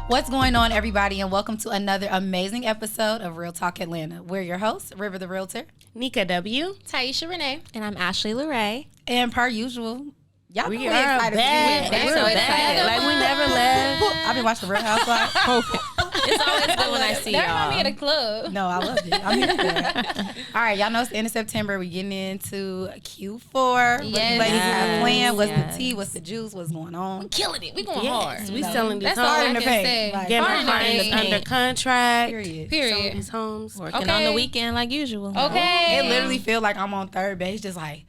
What's going on, everybody, and welcome to another amazing episode of Real Talk Atlanta. We're your hosts, River the Realtor, Neika W, Tiesha Renee, and I'm Ashley Luray. And per usual, y'all we know are excited back. to be We're back. Like we never left. I've been watching the Real Housewives. It's always good when I see y'all. That remind me at a club. No, I love it. I'm here for that. All right, y'all know it's the end of September. We're getting into Q4. What Yes. you ladies have planned? What's Yes. the tea? What's the juice? What's going on? We killing it. We going hard. We selling these That's all I homes. can say. Like, Getting Hard our in the homes paint. under contract. Period. Selling Period. these homes. Working Okay. on the weekend like usual. Okay. It literally feel like I'm on third base, just like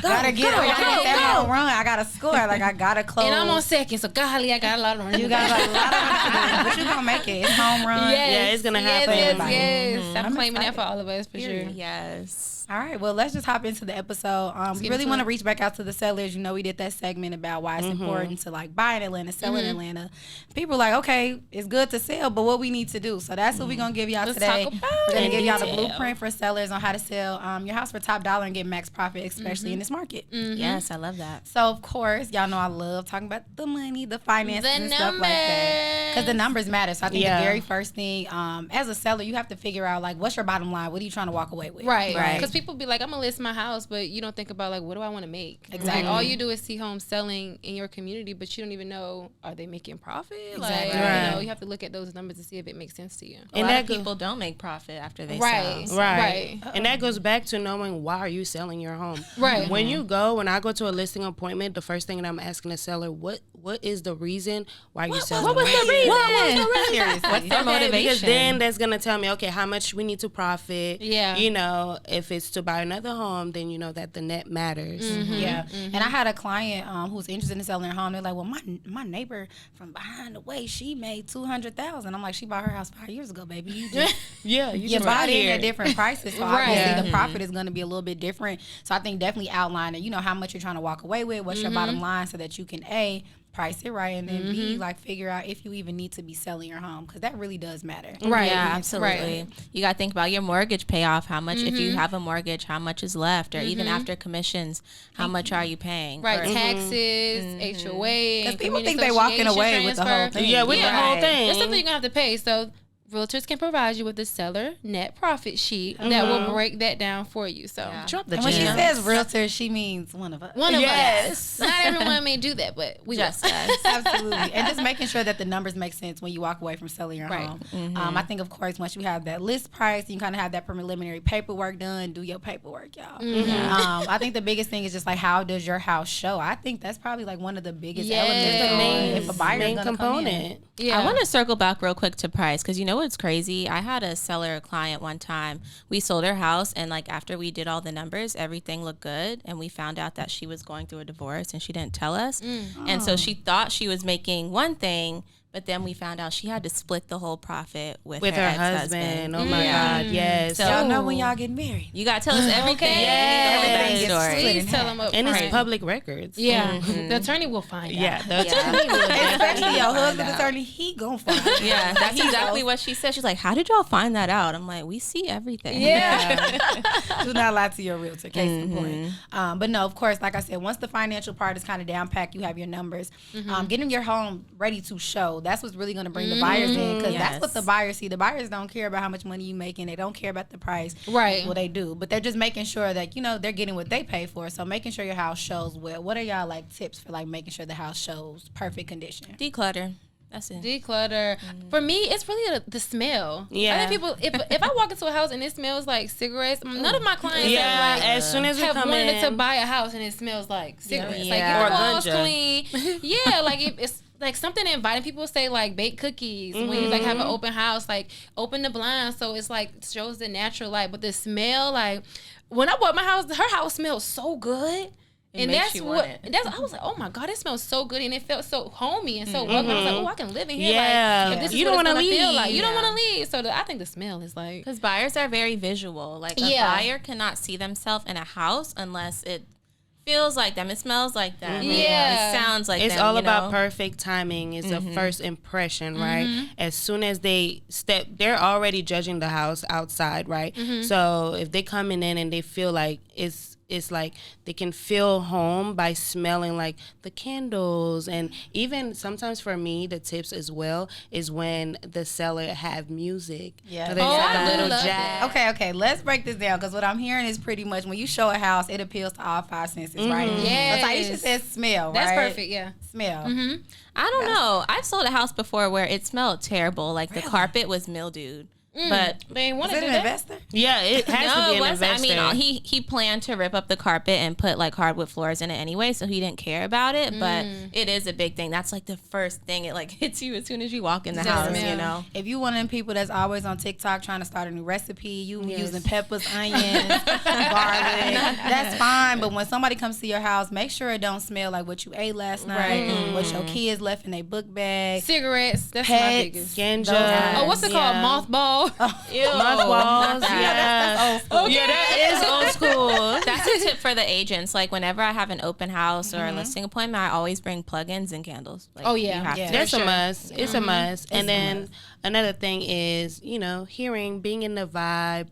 gotta get go, it. I gotta go, get that go. home run. I gotta score. Like I gotta close. And I'm on second, so golly, I got a lot of running. You got a lot of work to do, but you gonna make it. It's home run. Yes. Yeah, it's gonna happen. Yes. I'm I'm claiming that excited. for all of us, for sure. Yes. All right, well, let's just hop into the episode. We get really into want to it. reach back out to the sellers. You know, we did that segment about why it's important to like buy in Atlanta, sell in Atlanta. People are like, okay, it's good to sell, but what we need to do. So that's what we're gonna give y'all Let's today. talk about We're gonna it. give y'all the Detail. blueprint for sellers on how to sell your house for top dollar and get max profit, especially in this market. Yes, I love that. So of course, y'all know I love talking about the money, the finances, The and stuff like that. Because the numbers. numbers matter. So I think Yeah. the very first thing, as a seller, you have to figure out like what's your bottom line. What are you trying to walk away with? Right. Right. Because people be like, I'm going to list my house, but you don't think about, like, what do I want to make? Exactly. Like, all you do is see homes selling in your community, but you don't even know, are they making profit? Exactly. Like, Right. you know, you have to look at those numbers to see if it makes sense to you. A And lot that of go- people don't make profit after they Right. sell. Right. And that goes back to knowing why are you selling your home. Right. When I go to a listing appointment, the first thing that I'm asking the seller, what is the reason why you selling? What was the reason? Seriously. What's their Because motivation? then that's gonna tell me, okay, how much we need to profit. Yeah. You know, if it's to buy another home, then you know that the net matters. Yeah, and I had a client who's interested in selling her home. They're like, "Well, my neighbor from behind the way, she made $200,000." I'm like, "She bought her house 5 years ago, baby. You just Yeah, you buy it at different prices, so obviously Right. the profit is going to be a little bit different." So I think definitely outlining, you know, how much you're trying to walk away with, what's your bottom line, so that you can price it right, and then B, like figure out if you even need to be selling your home, because that really does matter. Right. Yeah, absolutely. Right. You got to think about your mortgage payoff. How much, if you have a mortgage, how much is left? Or even after commissions, how much are you paying? Right. Or- Taxes, HOA. Because and people community think they walking away association with the whole transfer. thing. Yeah, with the whole Right. thing. There's something you're going to have to pay. So realtors can provide you with the seller net profit sheet that will break that down for you. So Yeah. Drop the And when she gems. says realtor, she means one of us. one of Yes. us. Not everyone may do that, but we Just will. us. Absolutely. And just making sure that the numbers make sense when you walk away from selling your Right. home. I think, of course, once you have that list price, you kind of have that preliminary paperwork done, do your paperwork, y'all. I think the biggest thing is just like, how does your house show? I think that's probably like one of the biggest Yes. elements. The main- if a buyer's main gonna come in. component. Yeah. I want to circle back real quick to price, because you know what's crazy? I had a seller client one time. We sold her house, and like after we did all the numbers, everything looked good, and we found out that she was going through a divorce and she didn't tell us. And so she thought she was making one thing, but then we found out she had to split the whole profit with With her ex-husband. husband. Oh my God, yes. So- Y'all know when y'all getting married. You got to tell us everything. Yes. You need the whole Everything backstory. gets Please tell them up And front. it's public records. Yeah. The attorney will find out. Yeah. The Yeah. attorney will Especially your find husband's out. attorney, he gonna find it. Yeah, that's exactly what she said. She's like, "How did y'all find that out?" I'm like, "We see everything." Yeah. Do not lie to your realtor, case in point. But no, of course, like I said, once the financial part is kind of down packed, you have your numbers. Getting your home ready to show, that's what's really going to bring the buyers in, because that's what the buyers see. The buyers don't care about how much money you making. They don't care about the price. Right. Well, they do, but they're just making sure that, you know, they're getting what they pay for. So making sure your house shows well. What are y'all like tips for like making sure the house shows perfect condition? Declutter. That's it. Declutter. For me, it's really the smell. Yeah. I think people, if I walk into a house and it smells like cigarettes, none of my clients Yeah, have, like, as soon as we have come wanted in. to buy a house and it smells like cigarettes. Yeah. Like, Yeah. your Or walls ganja. clean. Yeah, like it's like something inviting. People say like baked cookies when you like have an open house, like open the blinds so it's like shows the natural light. But the smell, like when I bought my house, her house smelled so good. And makes that's you what want it. I was like, oh my God, it smells so good, and it felt so homey and so welcome. I was like, oh, I can live in here. Yeah. Like, if this is You what don't it's wanna gonna feel leave. like. You don't Yeah. want to leave. So I think the smell is like, Because buyers are very visual. Like a Yeah. buyer cannot see themselves in a house unless it feels like them. It smells like them. Yeah. It sounds like It's them. all you about know? perfect timing. It's a first impression, right? As soon as they step, they're already judging the house outside, right? So if they coming in and they feel like it's it's like they can feel home by smelling like the candles. And even sometimes for me, the tips as well is when the seller have music. Yeah. So they have a little love jazz. Okay, let's break this down, because what I'm hearing is pretty much when you show a house, it appeals to all five senses, right? Yes. But Tiesha says smell, That's right? perfect, yeah. Smell. I don't know. I've sold a house before where it smelled terrible. Like the carpet was mildewed. But They ain't want Is to it do an that. investor? Yeah, it has to be an investor. I mean, he planned to rip up the carpet and put like hardwood floors in it anyway, so he didn't care about it. But it is a big thing. That's like the first thing. It like hits you as soon as you walk in the house. smell. You know. If you one of them people that's always on TikTok trying to start a new recipe, you using peppers, onions, garlic, that's fine. But when somebody comes to your house, make sure it don't smell like what you ate last night, what your kids left in their book bag. Cigarettes. That's Pets. my biggest. Ganja. Oh, what's it called? Mothball. Mothballs. That's old school. Yeah, that is old school. That's a tip for the agents. Like whenever I have an open house or a listing appointment, I always bring plugins and candles. Like, Oh, yeah. you have Yeah. to. That's a must. It's a must. And a then another thing is, hearing, being in the vibe,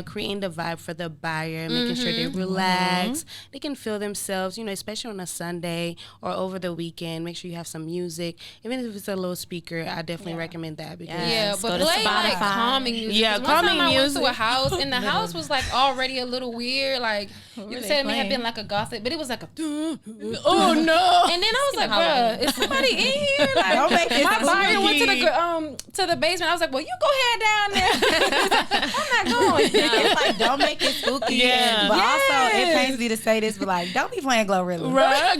creating the vibe for the buyer, making sure they relax. They can feel themselves, especially on a Sunday or over the weekend. Make sure you have some music. Even if it's a little speaker, I definitely recommend that. Because Yeah, Go but to play like Spotify. calming music. Yeah, 'Cause one calming time I went music. to a house and the house was like already a little weird. Like you they said, it may have playing? been like a gothic, but it was like a. oh no. And then I was like, bruh, is somebody in here? Like, Don't make it my buyer spooky. went to the basement. I was like, well, you go ahead down there. I'm not going. It's like, don't make it spooky. Yeah. But also, it pains me to say this, but like, don't be playing Glorilla. Right? Not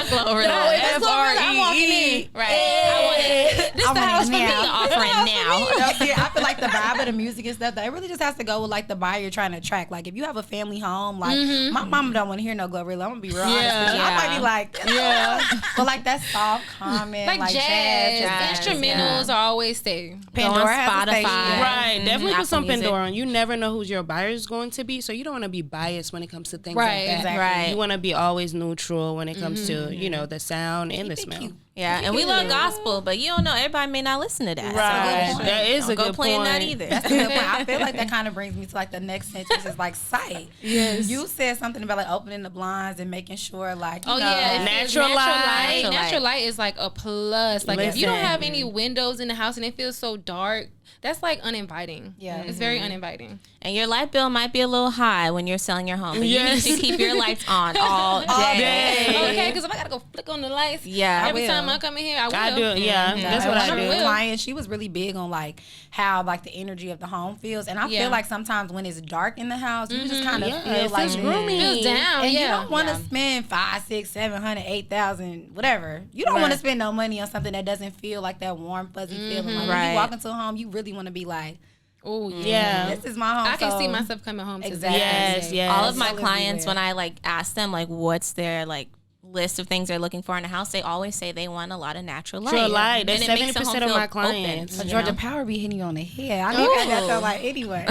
Glorilla. No, if it's Glorilla, I'm walking in. Right. I want it. This I the want it house for me. now. The offering now. See, I feel like the vibe of the music and stuff, that it really just has to go with like the buyer you're trying to attract. Like if you have a family home, like my mama don't want to hear no Glorilla. I'm gonna be real honest with you. I might be like, but like that soft comment, Like jazz, instrumentals are always there. Pandora Go on has a Spotify. station. Right, definitely Apple put some Music. Pandora on. You never know who's your buyer is going to be, so you don't want to be biased when it comes to things Right, like that. exactly. Right. You want to be always neutral when it comes to the sound and the it smell. cute. Yeah, and we love gospel, but you don't know, everybody may not listen to that. Right, point. that is Don't a go good playing point. that either. That's a good point. I feel like that kind of brings me to like the next sentence is like sight. Yes. You said something about like opening the blinds and making sure like you know, yeah, Natural light. Natural light is like a plus. Like if you don't Listen. have any windows in the house and it feels so dark, that's like uninviting. Yeah. It's very uninviting. And your light bill might be a little high when you're selling your home, but Yes. you need to keep your lights on all day. Okay, because if I gotta go flick on the lights, Yeah. every will. time I come in here, I will. I do, yeah. That's what one I of do. the will. clients, she was really big on like how like the energy of the home feels, and I Yeah. feel like sometimes when it's dark in the house, you just kind of Yeah, feel it like feels roomy. Feels down, and yeah. you don't want to spend 500, 600, 700, 8,000, whatever. You don't want to spend no money on something that doesn't feel like that warm, fuzzy feeling. Like when Right. you walk into a home, you really want to be like, Oh Yeah. this is my home. I can so- see myself coming home to Exactly. Yes, yes. All of my Solid clients, everywhere. when I like ask them like what's their like list of things they're looking for in a house, they always say they want a lot of natural light. Natural light. That's And it makes the 70% home of feel my clients. open, you Georgia know? Power be hitting you on the head. I need that natural light anyway.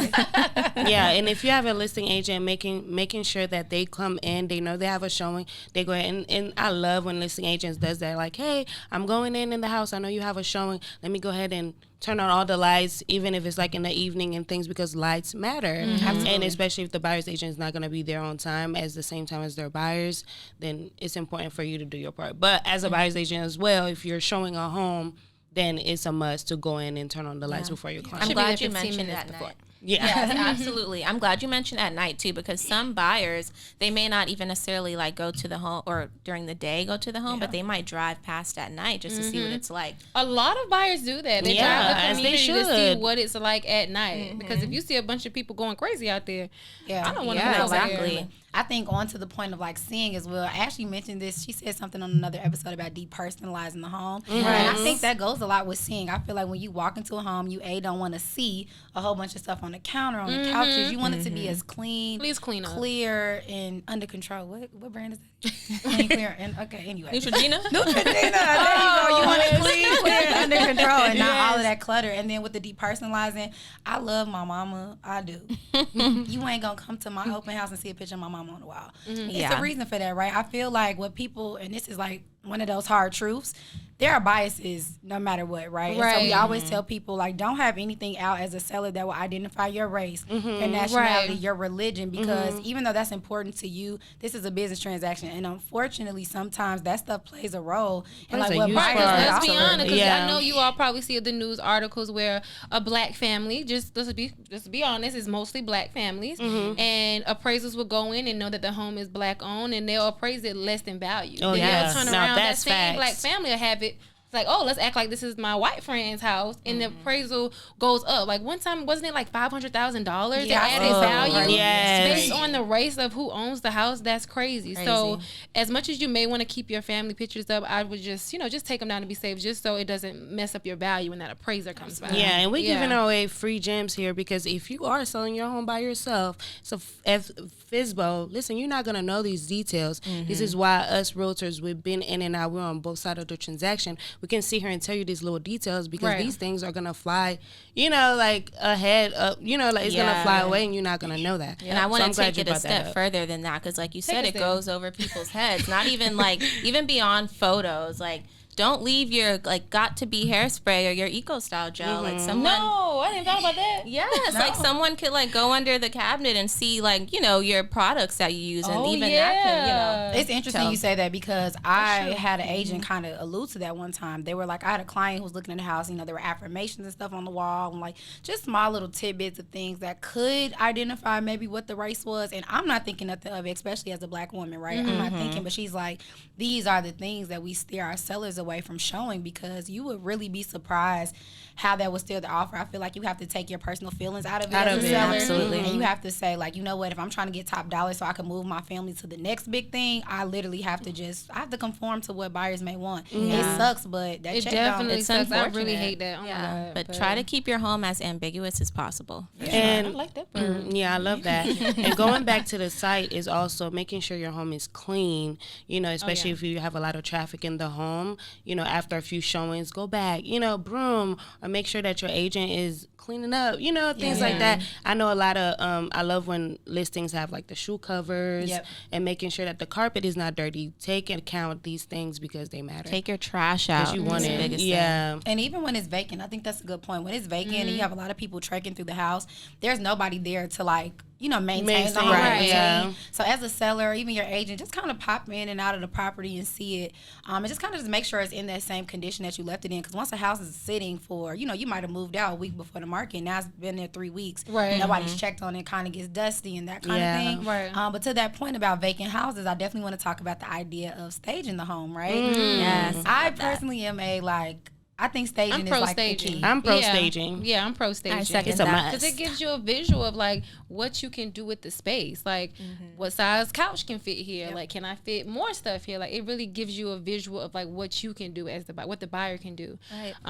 Yeah, and if you have a listing agent, making sure that they come in, they know they have a showing, they go ahead and I love when listing agents does that. Like, hey, I'm going in the house. I know you have a showing. Let me go ahead and turn on all the lights, even if it's like in the evening and things, because lights matter. And especially if the buyer's agent is not going to be there on time as the same time as their buyers, then it's important for you to do your part. But as a buyer's agent as well, if you're showing a home, then it's a must to go in and turn on the lights before your client. I'm Should be glad there you 15 mentioned minutes that before. night. Yeah. Yes, absolutely. I'm glad you mentioned at night too, because some buyers, they may not even necessarily like go to the home or during the day go to the home, but they might drive past at night just to see what it's like. A lot of buyers do that. They Yeah, drive the as they community to should. see what it's like at night. Because if you see a bunch of people going crazy out there, Yeah. I don't want to Yeah, go over there. exactly. I think on to the point of like seeing as well. Ashley mentioned this. She said something on another episode about depersonalizing the home. And I think that goes a lot with seeing. I feel like when you walk into a home, you don't want to see a whole bunch of stuff on the counter, on the couches. You want it to be as clean, Please clean up. clear, and under control. What brand is that? Clean, clear, and okay. Anyway, Neutrogena? Neutrogena. There you go. You want it clean, clear, and under control, and not all of that clutter. And then with the depersonalizing, I love my mama. I do. You ain't gonna come to my open house and see a picture of my mama on the wall. It's Yeah. a reason for that, right? I feel like what people, and this is like one of those hard truths, there are biases no matter what, right? And so we always tell people, like, don't have anything out as a seller that will identify your race, your nationality, your religion, because even though that's important to you, this is a business transaction. And unfortunately, sometimes that stuff plays a role. And like what let's be honest, because I know you all probably see the news articles where a black family, just to be honest, is mostly black families, and appraisers will go in and know that the home is black owned, and they'll appraise it less than value. Oh, they'll turn around, that same facts. black family will have it. It's like, oh, let's act like this is my white friend's house, and the appraisal goes up. Like one time, wasn't it like $500,000? They added value based on the race of who owns the house. That's crazy. So, as much as you may want to keep your family pictures up, I would just take them down to be safe, just so it doesn't mess up your value when that appraiser comes by. Yeah, and we're giving away free gems here, because if you are selling your home by yourself, so as FSBO, listen, you're not gonna know these details. This is why us realtors, we've been in and out. We're on both sides of the transaction. We can sit here and tell you these little details, because these things are gonna fly, like ahead of, like it's gonna fly away, and you're not gonna know that. And I want to take it a step further than that, because like you said, it goes over people's heads. Not even like even beyond photos, like. Don't leave your got to be hairspray or your Eco Style gel. Like someone. No, I didn't thought about that. Yes, like someone could go under the cabinet and see your products that you use, and even that can It's interesting you say that, because I had an agent kind of allude to that one time. They were like, I had a client who was looking at the house. There were affirmations and stuff on the wall, and just small little tidbits of things that could identify maybe what the race was. And I'm not thinking nothing of it, especially as a black woman, right? I'm not thinking, but she's like, these are the things that we steer our sellers away from showing, because you would really be surprised how that was still the offer. I feel like you have to take your personal feelings out of it as a seller. Absolutely. And you have to say, you know what, if I'm trying to get top dollar so I can move my family to the next big thing, I literally have to conform to what buyers may want. It sucks, but that it check definitely sucks. I really unfortunate. hate that. Oh my God, but try to keep your home as ambiguous as possible. And I like that part. I love that. And going back to the site is also making sure your home is clean, especially if you have a lot of traffic in the home. After a few showings, go back, broom, or make sure that your agent is cleaning up, things like that. I know a lot of, I love when listings have the shoe covers and making sure that the carpet is not dirty. Take into account these things, because they matter. Take your trash out. You want it. And even when it's vacant, I think that's a good point. When it's vacant and you have a lot of people trekking through the house, there's nobody there to maintain the home. Right. So as a seller, even your agent, just kind of pop in and out of the property and see it. And just kind of make sure it's in that same condition that you left it in. Because once a house is sitting for, you might have moved out a week before the market. Now it's been there 3 weeks. Right. Nobody's checked on it, kind of gets dusty and that kind of thing. Right. But to that point about vacant houses, I definitely want to talk about the idea of staging the home, right? Yes. I personally am I think staging is the key. I'm pro staging. Yeah, I'm pro staging. I second it's a that. must. Because it gives you a visual of what you can do with the space. What size couch can fit here? Can I fit more stuff here? It really gives you a visual of what you can do as what the buyer can do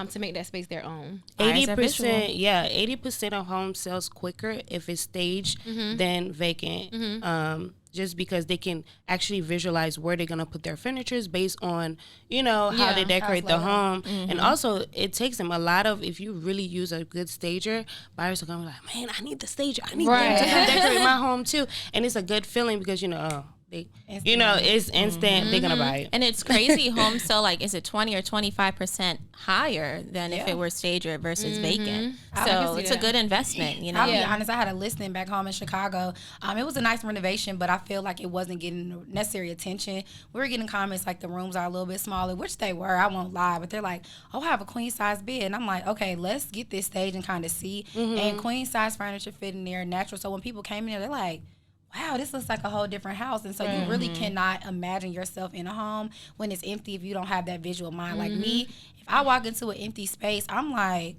to make that space their own. 80% of homes sells quicker if it's staged than vacant. Just because they can actually visualize where they're going to put their furnitures based on, how they decorate the home. And also, it takes them a lot of, if you really use a good stager, buyers are going to be like, man, I need the stager. I need them to come decorate my home too. And it's a good feeling, because, it's instant. They're going to buy it. And it's crazy. Homes sell is it 20 or 25% higher than if it were stager versus vacant. So it's a good investment. I'll be honest. I had a listing back home in Chicago. It was a nice renovation, but I feel like it wasn't getting the necessary attention. We were getting comments the rooms are a little bit smaller, which they were. I won't lie, but they're like, "Oh, I have a queen size bed," and I'm like, "Okay, let's get this stage and kind of see." And queen size furniture fit in there natural. So when people came in there, they're like, wow, this looks like a whole different house. And so you really cannot imagine yourself in a home when it's empty if you don't have that visual mind. Like me, if I walk into an empty space, I'm like,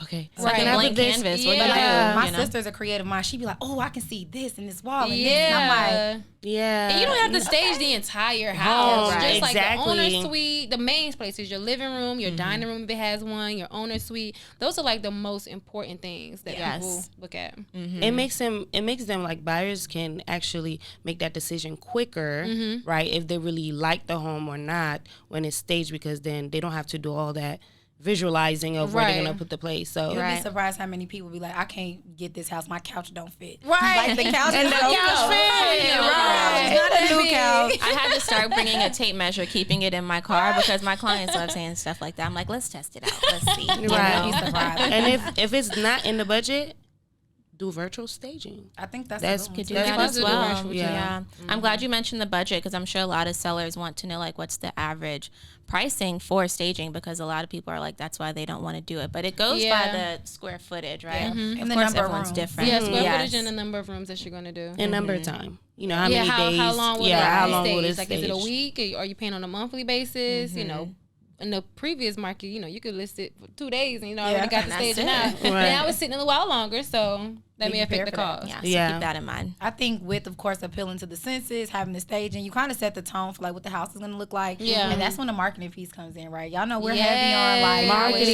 okay. It's like a blank canvas. My sister's a creative mind. She'd be like, oh, I can see this and this wall and this. And I'm like, and you don't have to stage the entire house. Just exactly. the owner suite, the main places, your living room, your dining room if it has one, your owner suite. Those are the most important things that people look at. It makes them buyers can actually make that decision quicker, right? If they really like the home or not when it's staged, because then they don't have to do all that visualizing of where they're gonna put the place. So you'd be surprised how many people be like, I can't get this house. My couch don't fit. Right. Like the couch and the couch fit. Right. It's not a new couch. I had to start bringing a tape measure, keeping it in my car because my clients love saying stuff like that. I'm like, let's test it out. Let's see. Right. And if it's not in the budget, do virtual staging. I think that's could do that as well. Yeah. I'm glad you mentioned the budget because I'm sure a lot of sellers want to know like what's the average pricing for staging because a lot of people are like that's why they don't want to do it. But it goes by the square footage, right? Mm-hmm. Of course, everyone's different. Yeah, square footage and the number of rooms that you're going to do. And number of time. You know, how many days. How long will it stage? Like, is it a week? Are you paying on a monthly basis? You know, in the previous market, you know, you could list it for 2 days and, you know, already got the staging out. Now it's sitting a while longer, so that may affect the cost. Yeah, so keep that in mind. I think with, of course, appealing to the senses, having the staging, you kind of set the tone for like what the house is going to look like. Yeah. And that's when the marketing piece comes in, right? Y'all know we're heavy on like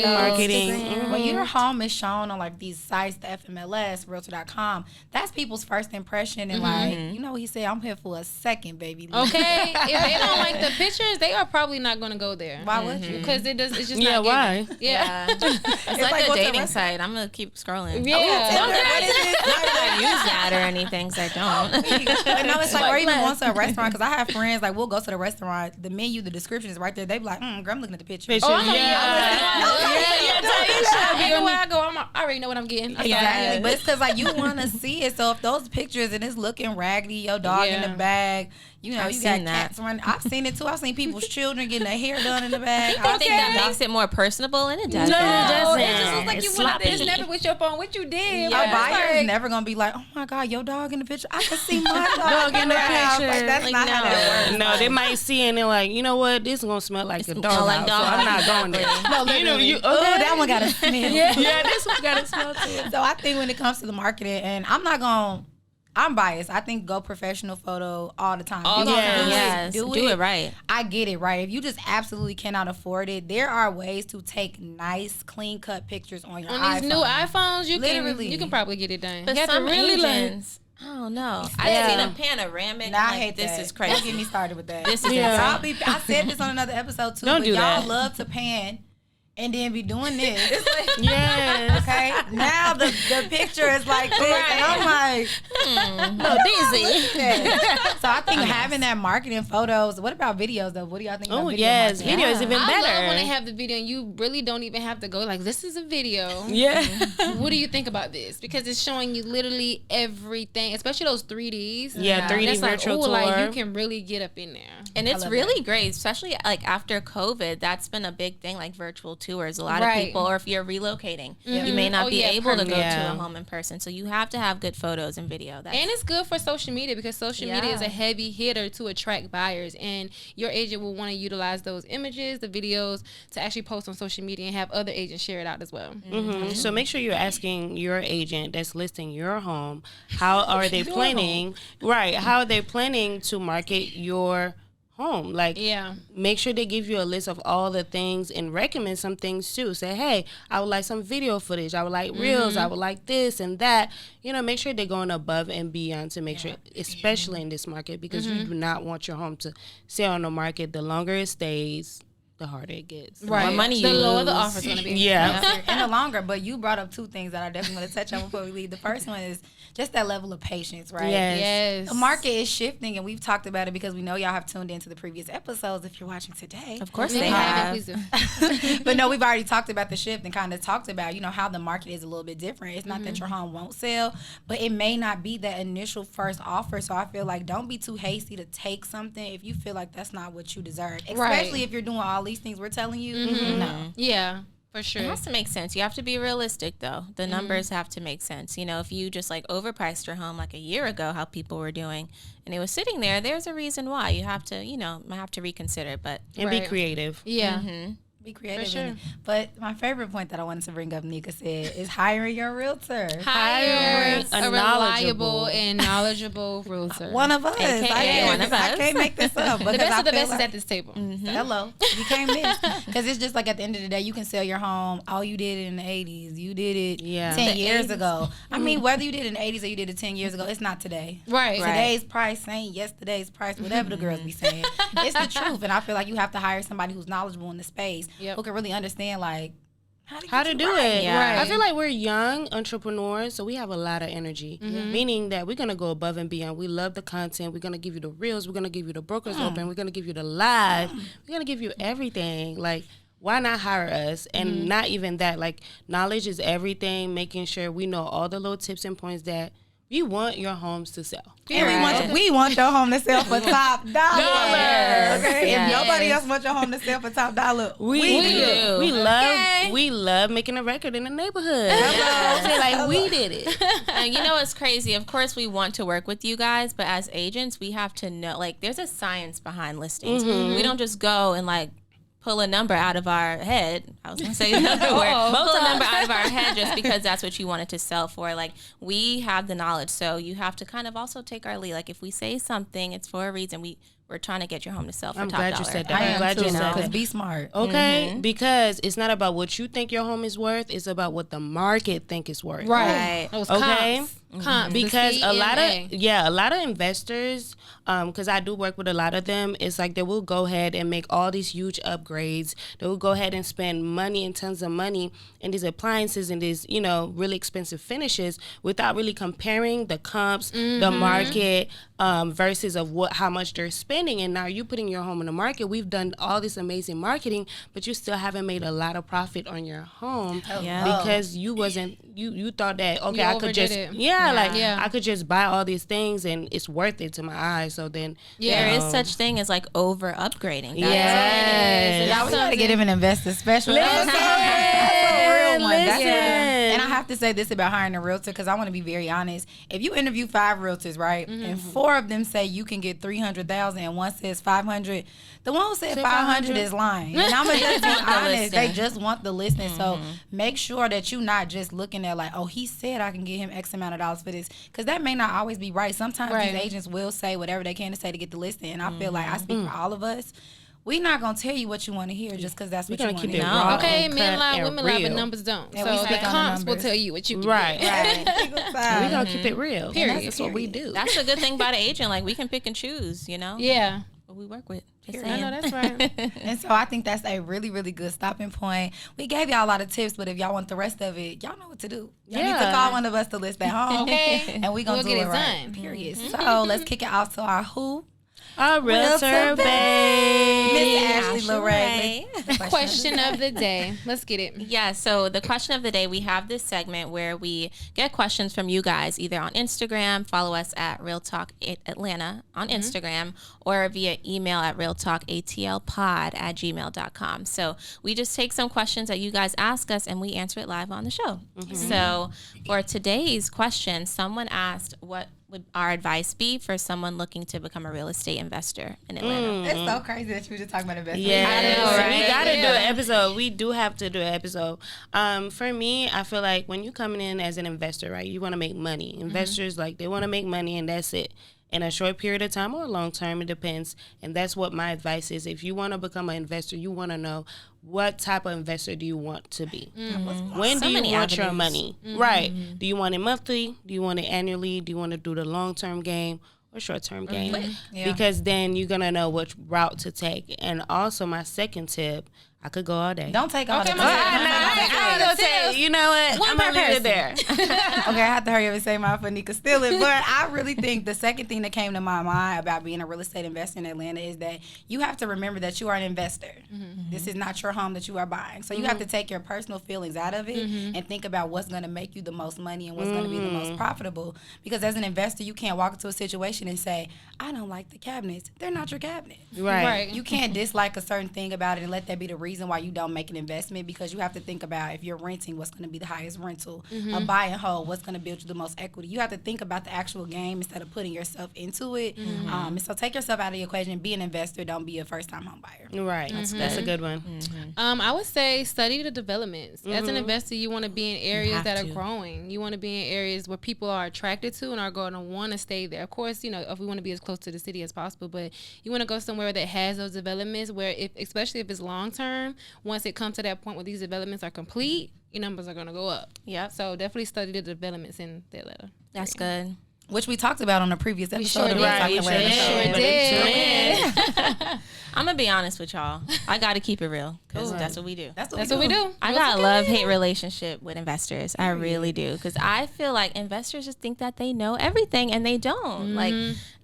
marketing. When your home is shown on like these sites, the FMLS, realtor.com, that's people's first impression. And like, you know what he said, I'm here for a second, baby. Okay. If they don't like the pictures, they are probably not going to go there. Why would you? Because it's just not why? Yeah. It's like a dating site. I'm going to keep scrolling. Yeah. Not that I use that or anything, so I don't. But no, it's like, or even going to a restaurant, because I have friends, like, we'll go to the restaurant, the menu, the description is right there. They be like, girl, I'm looking at the picture. Everywhere I go, I already know what I'm getting. Exactly. But it's because, like, you want to see it. So if those pictures and it's looking raggedy, your dog in the bag, you know, you got cats running. I've seen it too. I've seen people's children getting their hair done in the bag. I think that makes it more personable, and it doesn't. No, it doesn't. It just looks like you went up there never with your phone. What you did? Yeah. A buyer is never gonna be like, oh my God, your dog in the picture. I can see my dog in the picture. Like, that's not how that works. No, they might see and they're like, you know what? This is gonna smell like a dog house, so I'm not going there. No, you know, that one got a smell. Yeah, this one got a smell too. So I think when it comes to the marketing, and I'm biased. I think go professional photo all the time. Do it right. I get it, right? If you just absolutely cannot afford it, there are ways to take nice, clean cut pictures on your iPhone. On these new iPhones, you can probably get it done. But you have some to really agents, oh no! I seen a panoramic. Nah, I like, hate this that. is crazy. Don't get me started with that. This is I said this on another episode too. Don't do y'all that. love to pan and then be doing this. Yes. Okay. Now the picture is like this, and I'm like, no dizzy. So I think having that marketing photos. What about videos though? What do y'all think about video marketing? Video is even better. I love when they have the video and you really don't even have to go like, this is a video. Yeah. What do you think about this? Because it's showing you literally everything, especially those 3Ds. Yeah, 3D virtual tour. Like you can really get up in there. And it's really great, especially like after COVID. That's been a big thing, like virtual tours. A lot of people, or if you're relocating, you may not be able to go to a home in person. So you have to have good photos and video. And it's good for social media because social media is a heavy hitter to attract buyers. And your agent will want to utilize those images, the videos, to actually post on social media and have other agents share it out as well. So make sure you're asking your agent that's listing your home, how are they planning? Right. How are they planning to market your home? Like, make sure they give you a list of all the things and recommend some things too. Say, hey, I would like some video footage. I would like reels. I would like this and that. You know, make sure they're going above and beyond to make sure, especially in this market, because you do not want your home to stay on the market. The longer it stays, the harder it gets. The more money you lose. The lower lose. the offer's going to be. And the longer. But you brought up two things that I definitely want to touch on before we leave. The first one is just that level of patience, right? Yes. The market is shifting, and we've talked about it because we know y'all have tuned into the previous episodes if you're watching today. Of course they have. Please do. But no, we've already talked about the shift and kind of talked about, you know, how the market is a little bit different. It's not that your home won't sell, but it may not be that initial first offer. So I feel like don't be too hasty to take something if you feel like that's not what you deserve. Especially if you're doing all these things we're telling you. No. Yeah. For sure. It has to make sense. You have to be realistic, though. The numbers have to make sense. You know, if you just like overpriced your home like a year ago, how people were doing, and it was sitting there, there's a reason why. You have to, you know, be considered, but be creative. Yeah. Be creative. For sure. In it. But my favorite point that I wanted to bring up, Neika said, is hiring your realtor. Hire a reliable and knowledgeable realtor. One of us. I can't make this up. The best of the best is at this table. Hello. You can't miss. Because it's just like at the end of the day, you can sell your home. Oh, you did it in the 80s. You did it 10 years ago. I mean, whether you did it in the 80s or you did it 10 years ago, it's not today. Right. Today's price ain't yesterday's price, whatever the girls be saying. It's the truth. And I feel like you have to hire somebody who's knowledgeable in the space. who can really understand like how to do it. Yeah. Right. I feel like we're young entrepreneurs, so we have a lot of energy, meaning that we're going to go above and beyond. We love the content. We're going to give you the reels. We're going to give you the brokers open. We're going to give you the live. We're going to give you everything. Like, why not hire us? And not even that. Like, knowledge is everything, making sure we know all the little tips and points that we want your homes to sell. And we want your home to sell for top dollar. Okay? If nobody else wants your home to sell for top dollar, we do. We love making a record in the neighborhood. Like we did it. And you know what's crazy? Of course, we want to work with you guys, but as agents, we have to know. Like, there's a science behind listings. We don't just go and like pull a number out of our head. I was going to say another word. Pull a number out of our head just because that's what you wanted to sell for. Like, we have the knowledge, so you have to kind of also take our lead. Like, if we say something, it's for a reason. We're trying to get your home to sell for top dollar. I'm glad you said that. I am glad too, you said that. because be smart. Okay, because it's not about what you think your home is worth. It's about what the market think it's worth. Right. Those comps. Comps. Because a lot CMA. of investors, because I do work with a lot of them, it's like they will go ahead and make all these huge upgrades. They will go ahead and spend money and tons of money in these appliances and these, really expensive finishes without really comparing the comps, the market, versus of how much they're spending. And now you putting your home in the market. We've done all this amazing marketing, but you still haven't made a lot of profit on your home because you wasn't. You thought that I could just I could just buy all these things and it's worth it to my eyes. So then there is such thing as like over upgrading. Yeah, we gotta get him an investor specialist. And I have to say this about hiring a realtor because I want to be very honest. If you interview 5 realtors, right, and 4 of them say you can get $300,000 and one says $500,000, the one who said $500,000 is lying. And I'm gonna just be honest. They just want the listing. So make sure that you're not just looking at like, oh, he said I can get him X amount of dollars for this, because that may not always be right. Sometimes these agents will say whatever they can to say to get the listing, and I feel like I speak for all of us. We're not gonna tell you what you want to hear just because that's what you want to hear. Okay, men lie, women lie, but numbers don't. And so the comps will tell you what you can get. We're gonna keep it real. Period. That's what we do. That's a good thing about an agent. Like, we can pick and choose, Yeah. What we work with. I know that's right. And so I think that's a really, really good stopping point. We gave y'all a lot of tips, but if y'all want the rest of it, y'all know what to do. Y'all need to call one of us to list at home. Okay. And we gonna do it right. done. Period. So let's kick it off to our who? Our realtor babe. Miss Ashley Lorraine. Question of the day. Let's get it. Yeah, so the question of the day, we have this segment where we get questions from you guys, either on Instagram, follow us at Real Talk Atlanta on Instagram, or via email at realtalkatlpod@gmail.com. So we just take some questions that you guys ask us and we answer it live on the show. So for today's question, someone asked, what would our advice be for someone looking to become a real estate investor in Atlanta? It's so crazy that you were just talking about investment. Yeah, I know, right? We got to do an episode. We do have to do an episode. For me, I feel like when you're coming in as an investor, right, you want to make money. Investors, like, they want to make money and that's it. In a short period of time or a long term, it depends. And that's what my advice is. If you want to become an investor, you want to know what type of investor do you want to be? When do you want your money? Right. Do you want it monthly? Do you want it annually? Do you want to do the long-term game or short-term game? Because then you're going to know which route to take. And also my second tip, I could go all day. Don't take all the time. You know what? I'm going to leave it there. Okay, I have to hurry up and say mine for Nika steal it. But I really think the second thing that came to my mind about being a real estate investor in Atlanta is that you have to remember that you are an investor. This is not your home that you are buying. So you have to take your personal feelings out of it and think about what's going to make you the most money and what's going to be the most profitable. Because as an investor, you can't walk into a situation and say, I don't like the cabinets. They're not your cabinets. Right. You can't dislike a certain thing about it and let that be the reason why you don't make an investment, because you have to think about, if you're renting, what's going to be the highest rental, a buy and hold, what's going to build you the most equity. You have to think about the actual game instead of putting yourself into it. And so take yourself out of the equation. Be an investor. Don't be a first-time home buyer. Right. That's a good one. I would say study the developments. As an investor, you want to be in areas that are growing. You want to be in areas where people are attracted to and are going to want to stay there. Of course, if we want to be as close to the city as possible, but you want to go somewhere that has those developments where, especially if it's long-term, once it comes to that point where these developments are complete, your numbers are going to go up. Yep. So definitely study the developments in the Atlanta. That's good. which we talked about on a previous episode. sure of did. Real Right, Talk we Atlanta. sure did. I'm gonna be honest with y'all. I gotta keep it real because that's what we do. That's That's what we do. I got a love-hate relationship with investors. I really do, because I feel like investors just think that they know everything and they don't. Like,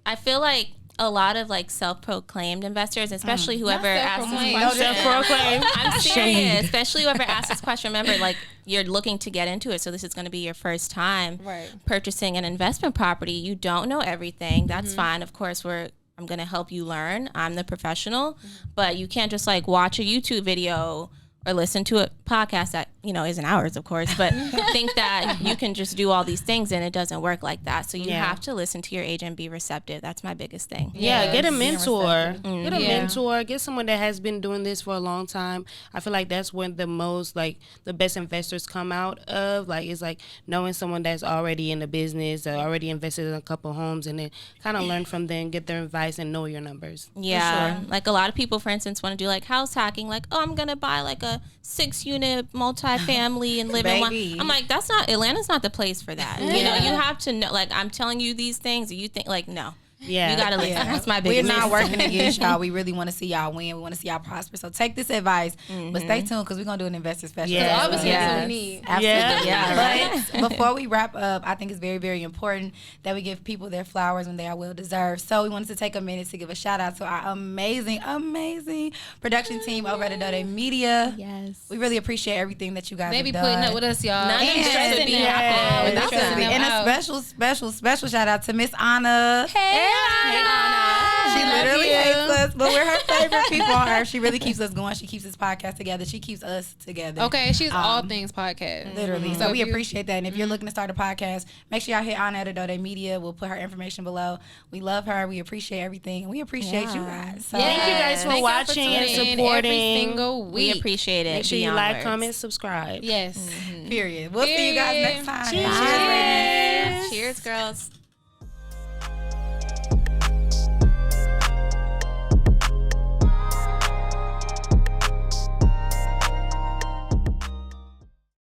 I feel like a lot of like self-proclaimed investors, especially whoever asks this question. Self-proclaimed. I'm serious. Especially whoever asks this question. Remember, like, you're looking to get into it, so this is going to be your first time purchasing an investment property. You don't know everything. That's fine. Of course, I'm going to help you learn. I'm the professional, but you can't just like watch a YouTube video or listen to a podcast that, isn't ours, of course, but think that you can just do all these things, and it doesn't work like that. So you have to listen to your agent, be receptive. That's my biggest thing. Yeah, get a mentor. Get a mentor. Get someone that has been doing this for a long time. I feel like that's when the best investors come out of. Like, it's like knowing someone that's already in the business, already invested in a couple homes, and then kind of learn from them, get their advice, and know your numbers. Yeah. Like a lot of people, for instance, want to do like house hacking. Like, I'm going to buy like a 6-unit multi-family and live in one. I'm like, Atlanta's not the place for that. You have to know, like, I'm telling you these things, and you think like, no. Yeah, you gotta listen. That's my biggest. We're not working against y'all. We really want to see y'all win. We want to see y'all prosper. So take this advice, but stay tuned because we're gonna do an investor special. Yeah, obviously that's what we need. Absolutely. Yeah. But before we wrap up, I think it's very, very important that we give people their flowers when they are well deserved. So we wanted to take a minute to give a shout out to our amazing, amazing production team over at Adode Media. Yes, we really appreciate everything that you guys have done. Putting up with us, y'all. And a special shout out to Miss Anna. Hey, Anna. She literally hates us, but we're her favorite people on earth. She really keeps us going. She keeps this podcast together. She keeps us together. Okay, she's all things podcast. Literally. So we appreciate that. And if you're looking to start a podcast, make sure y'all hit Anna at Adode Media. We'll put her information below. We love her. We appreciate everything. And we appreciate you guys. So thank you guys for watching and supporting. Every single week. We appreciate it. Make sure you like, comment, subscribe. Yes. Period. We'll see you guys next time. Cheers. Cheers, girls.